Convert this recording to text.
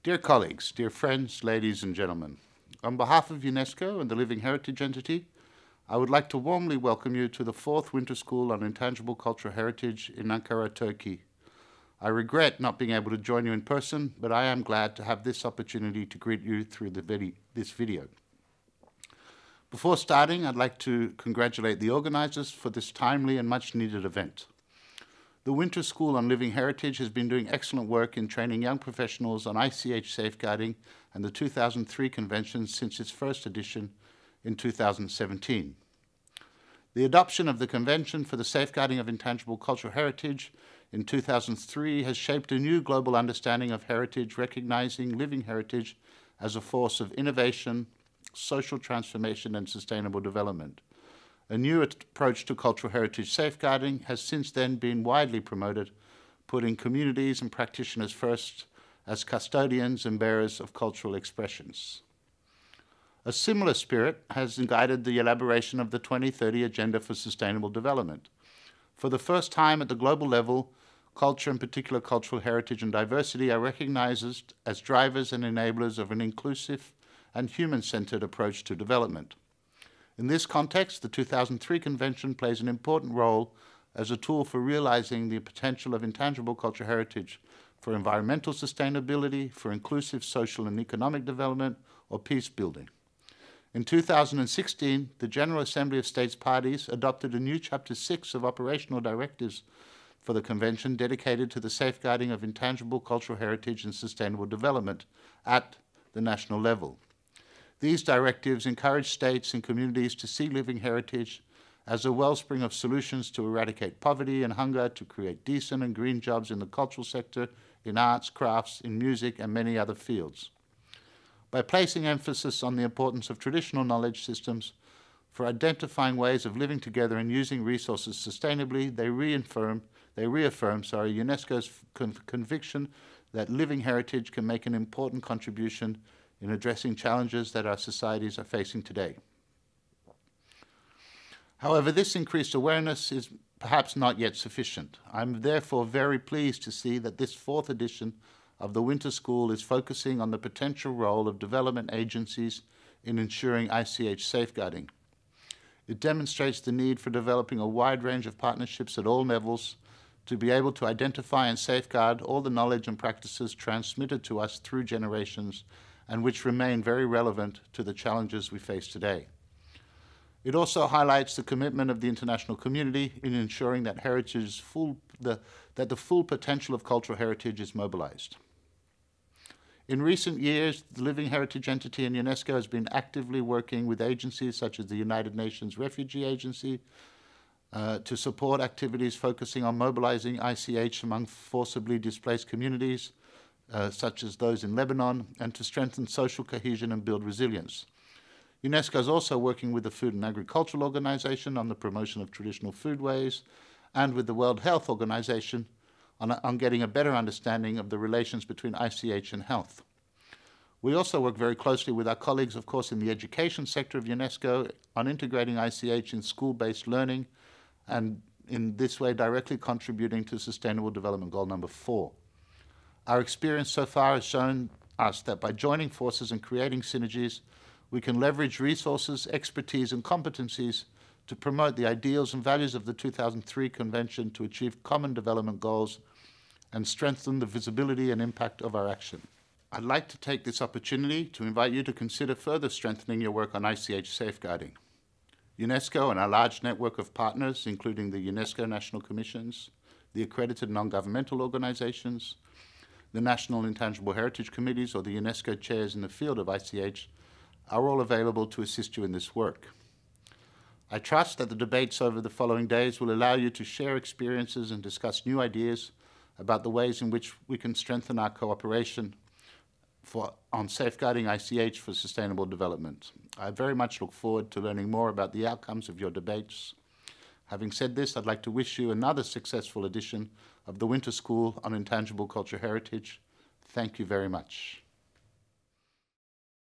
Dear colleagues, dear friends, ladies and gentlemen, on behalf of UNESCO and the Living Heritage Entity, I would like to warmly welcome you to the 4th Winter School on Intangible Cultural Heritage in Ankara, Turkey. I regret not being able to join you in person, but I am glad to have this opportunity to greet you through this video. Before starting, I'd like to congratulate the organizers for this timely and much-needed event. The Winter School on Living Heritage has been doing excellent work in training young professionals on ICH safeguarding and the 2003 Convention since its first edition in 2017. The adoption of the Convention for the Safeguarding of Intangible Cultural Heritage in 2003 has shaped a new global understanding of heritage, recognizing living heritage as a force of innovation, social transformation, and sustainable development. A new approach to cultural heritage safeguarding has since then been widely promoted, putting communities and practitioners first as custodians and bearers of cultural expressions. A similar spirit has guided the elaboration of the 2030 Agenda for Sustainable Development. For the first time at the global level, culture, in particular cultural heritage and diversity, are recognized as drivers and enablers of an inclusive and human-centered approach to development. In this context, the 2003 Convention plays an important role as a tool for realizing the potential of intangible cultural heritage for environmental sustainability, for inclusive social and economic development, or peace building. In 2016, the General Assembly of States Parties adopted a new Chapter 6 of operational directives for the Convention dedicated to the safeguarding of intangible cultural heritage and sustainable development at the national level. These directives encourage states and communities to see living heritage as a wellspring of solutions to eradicate poverty and hunger, to create decent and green jobs in the cultural sector, in arts, crafts, in music, and many other fields. By placing emphasis on the importance of traditional knowledge systems for identifying ways of living together and using resources sustainably, they reaffirm UNESCO's conviction that living heritage can make an important contribution in addressing challenges that our societies are facing today. However, this increased awareness is perhaps not yet sufficient. I'm therefore very pleased to see that this 4th edition of the Winter School is focusing on the potential role of development agencies in ensuring ICH safeguarding. It demonstrates the need for developing a wide range of partnerships at all levels to be able to identify and safeguard all the knowledge and practices transmitted to us through generations and which remain very relevant to the challenges we face today. It also highlights the commitment of the international community in ensuring that the full potential of cultural heritage is mobilized. In recent years, the Living Heritage Entity in UNESCO has been actively working with agencies such as the United Nations Refugee Agency to support activities focusing on mobilizing ICH among forcibly displaced communities, such as those in Lebanon, and to strengthen social cohesion and build resilience. UNESCO is also working with the Food and Agricultural Organization on the promotion of traditional foodways and with the World Health Organization on getting a better understanding of the relations between ICH and health. We also work very closely with our colleagues, of course, in the education sector of UNESCO on integrating ICH in school-based learning and in this way directly contributing to Sustainable Development Goal number 4. Our experience so far has shown us that by joining forces and creating synergies, we can leverage resources, expertise, and competencies to promote the ideals and values of the 2003 Convention to achieve common development goals and strengthen the visibility and impact of our action. I'd like to take this opportunity to invite you to consider further strengthening your work on ICH safeguarding. UNESCO and our large network of partners, including the UNESCO National Commissions, the accredited non-governmental organizations, the National Intangible Heritage Committees, or the UNESCO chairs in the field of ICH, are all available to assist you in this work. I trust that the debates over the following days will allow you to share experiences and discuss new ideas about the ways in which we can strengthen our cooperation on safeguarding ICH for sustainable development. I very much look forward to learning more about the outcomes of your debates. Having said this, I'd like to wish you another successful edition of the Winter School on Intangible Cultural Heritage. Thank you very much.